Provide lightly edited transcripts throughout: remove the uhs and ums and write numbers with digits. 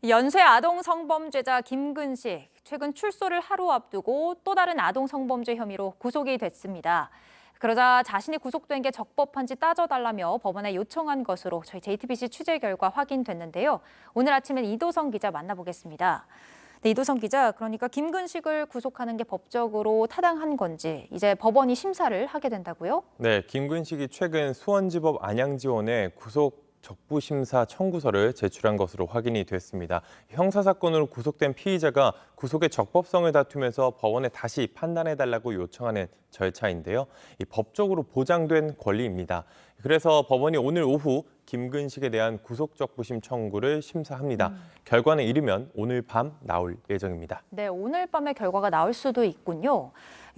연쇄 아동 성범죄자 김근식, 최근 출소를 하루 앞두고 또 다른 아동 성범죄 혐의로 구속이 됐습니다. 그러자 자신이 구속된 게 적법한지 따져달라며 법원에 요청한 것으로 저희 JTBC 취재 결과 확인됐는데요. 오늘 아침엔 이도성 기자 만나보겠습니다. 네, 이도성 기자, 그러니까 김근식을 구속하는 게 법적으로 타당한 건지 이제 법원이 심사를 하게 된다고요? 네, 김근식이 최근 수원지법 안양지원에 구속 적부심사 청구서를 제출한 것으로 확인이 됐습니다. 형사사건으로 구속된 피의자가 구속의 적법성을 다투면서 법원에 다시 판단해달라고 요청하는 절차인데요. 이 법적으로 보장된 권리입니다. 그래서 법원이 오늘 오후 김근식에 대한 구속적부심 청구를 심사합니다. 결과는 이르면 오늘 밤 나올 예정입니다. 네, 오늘 밤에 결과가 나올 수도 있군요.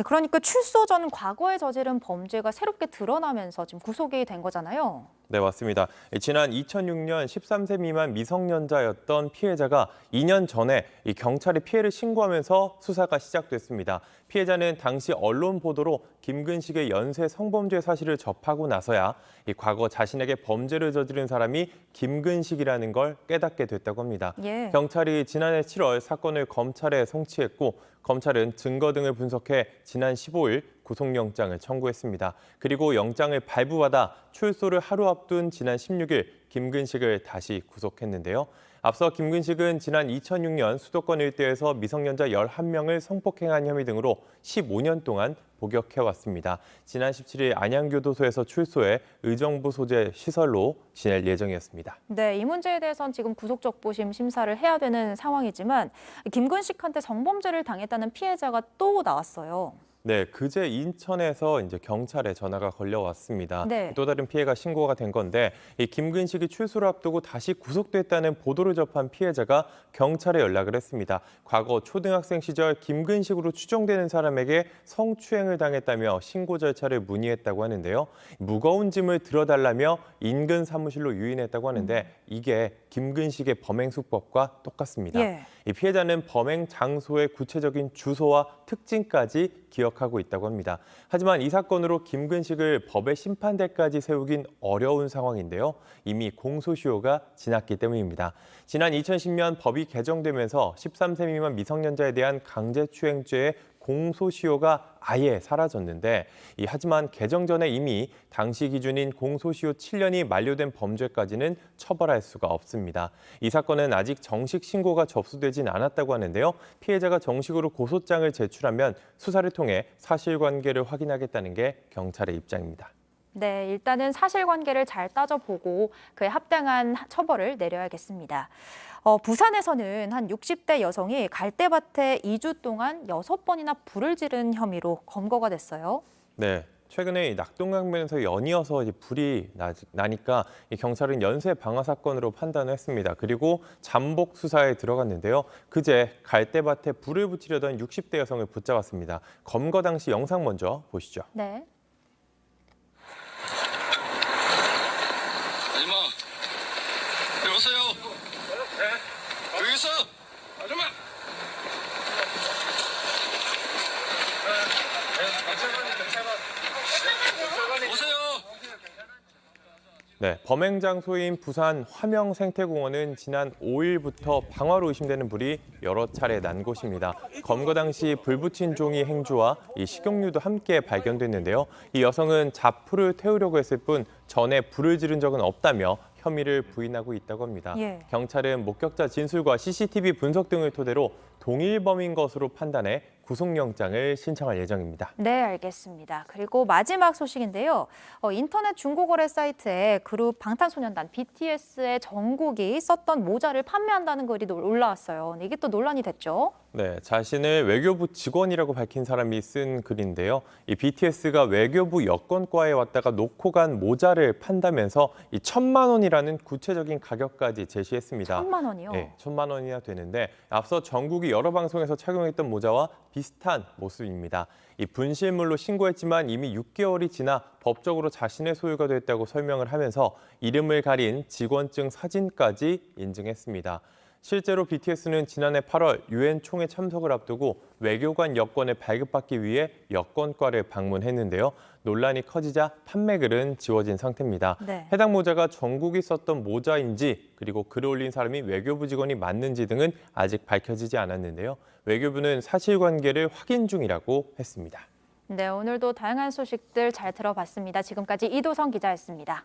그러니까 출소 전 과거에 저지른 범죄가 새롭게 드러나면서 지금 구속이 된 거잖아요. 네, 맞습니다. 지난 2006년 13세 미만 미성년자였던 피해자가 2년 전에 경찰에 피해를 신고하면서 수사가 시작됐습니다. 피해자는 당시 언론 보도로 김근식의 연쇄 성범죄 사실을 접하고 나서야 과거 자신에게 범죄를 저지른 사람이 김근식이라는 걸 깨닫게 됐다고 합니다. 예. 경찰이 지난해 7월 사건을 검찰에 송치했고 검찰은 증거 등을 분석해 지난 15일 구속영장을 청구했습니다. 그리고 영장을 발부받아 출소를 하루 앞둔 지난 16일 김근식을 다시 구속했는데요. 앞서 김근식은 지난 2006년 수도권 일대에서 미성년자 11명을 성폭행한 혐의 등으로 15년 동안 복역해왔습니다. 지난 17일 안양교도소에서 출소해 의정부 소재 시설로 지낼 예정이었습니다. 네, 이 문제에 대해선 지금 구속적부심 심사를 해야 되는 상황이지만 김근식한테 성범죄를 당했다는 피해자가 또 나왔어요. 네, 그제 인천에서 이제 경찰에 전화가 걸려왔습니다. 네. 또 다른 피해가 신고가 된 건데 이 김근식이 출소를 앞두고 다시 구속됐다는 보도를 접한 피해자가 경찰에 연락을 했습니다. 과거 초등학생 시절 김근식으로 추정되는 사람에게 성추행을 당했다며 신고 절차를 문의했다고 하는데요. 무거운 짐을 들어달라며 인근 사무실로 유인했다고 하는데 이게 김근식의 범행 수법과 똑같습니다. 예. 이 피해자는 범행 장소의 구체적인 주소와 특징까지 기억하고 있다고 합니다. 하지만 이 사건으로 김근식을 법의 심판대까지 세우긴 어려운 상황인데요. 이미 공소시효가 지났기 때문입니다. 지난 2010년 법이 개정되면서 13세 미만 미성년자에 대한 강제추행죄의 공소시효가 아예 사라졌는데 하지만 개정 전에 이미 당시 기준인 공소시효 7년이 만료된 범죄까지는 처벌할 수가 없습니다. 이 사건은 아직 정식 신고가 접수되진 않았다고 하는데요. 피해자가 정식으로 고소장을 제출하면 수사를 통해 사실관계를 확인하겠다는 게 경찰의 입장입니다. 네, 일단은 사실관계를 잘 따져보고 그에 합당한 처벌을 내려야겠습니다. 부산에서는 한 60대 여성이 갈대밭에 2주 동안 6번이나 불을 지른 혐의로 검거가 됐어요. 네. 최근에 낙동강변에서 연이어서 불이 나니까 경찰은 연쇄 방화 사건으로 판단을 했습니다. 그리고 잠복 수사에 들어갔는데요. 그제 갈대밭에 불을 붙이려던 60대 여성을 붙잡았습니다. 검거 당시 영상 먼저 보시죠. 네. 아줌마, 여기 오세요. 네? 여기 있어. 아줌마. 오세요. 네, 범행 장소인 부산 화명생태공원은 지난 5일부터 방화로 의심되는 불이 여러 차례 난 곳입니다. 검거 당시 불 붙인 종이 행주와 식용유도 함께 발견됐는데요. 이 여성은 잡풀을 태우려고 했을 뿐 전에 불을 지른 적은 없다며 혐의를 부인하고 있다고 합니다. 예. 경찰은 목격자 진술과 CCTV 분석 등을 토대로 동일 범인 것으로 판단해 구속영장을 신청할 예정입니다. 네, 알겠습니다. 그리고 마지막 소식인데요. 인터넷 중고거래 사이트에 그룹 방탄소년단 BTS의 정국이 썼던 모자를 판매한다는 글이 올라왔어요. 이게 또 논란이 됐죠. 네, 자신을 외교부 직원이라고 밝힌 사람이 쓴 글인데요. 이 BTS가 외교부 여권과에 왔다가 놓고 간 모자를 판다면서 1,000만 원이라는 구체적인 가격까지 제시했습니다. 1,000만 원이요? 네, 1,000만 원이나 되는데 앞서 정국이 여러 방송에서 착용했던 모자와 비슷한 모습입니다. 이 분실물로 신고했지만 이미 6개월이 지나 법적으로 자신의 소유가 됐다고 설명을 하면서 이름을 가린 직원증 사진까지 인증했습니다. 실제로 BTS는 지난해 8월 유엔 총회 참석을 앞두고 외교관 여권을 발급받기 위해 여권과를 방문했는데요. 논란이 커지자 판매글은 지워진 상태입니다. 네. 해당 모자가 정국이 썼던 모자인지 그리고 글을 올린 사람이 외교부 직원이 맞는지 등은 아직 밝혀지지 않았는데요. 외교부는 사실관계를 확인 중이라고 했습니다. 네, 오늘도 다양한 소식들 잘 들어봤습니다. 지금까지 이도성 기자였습니다.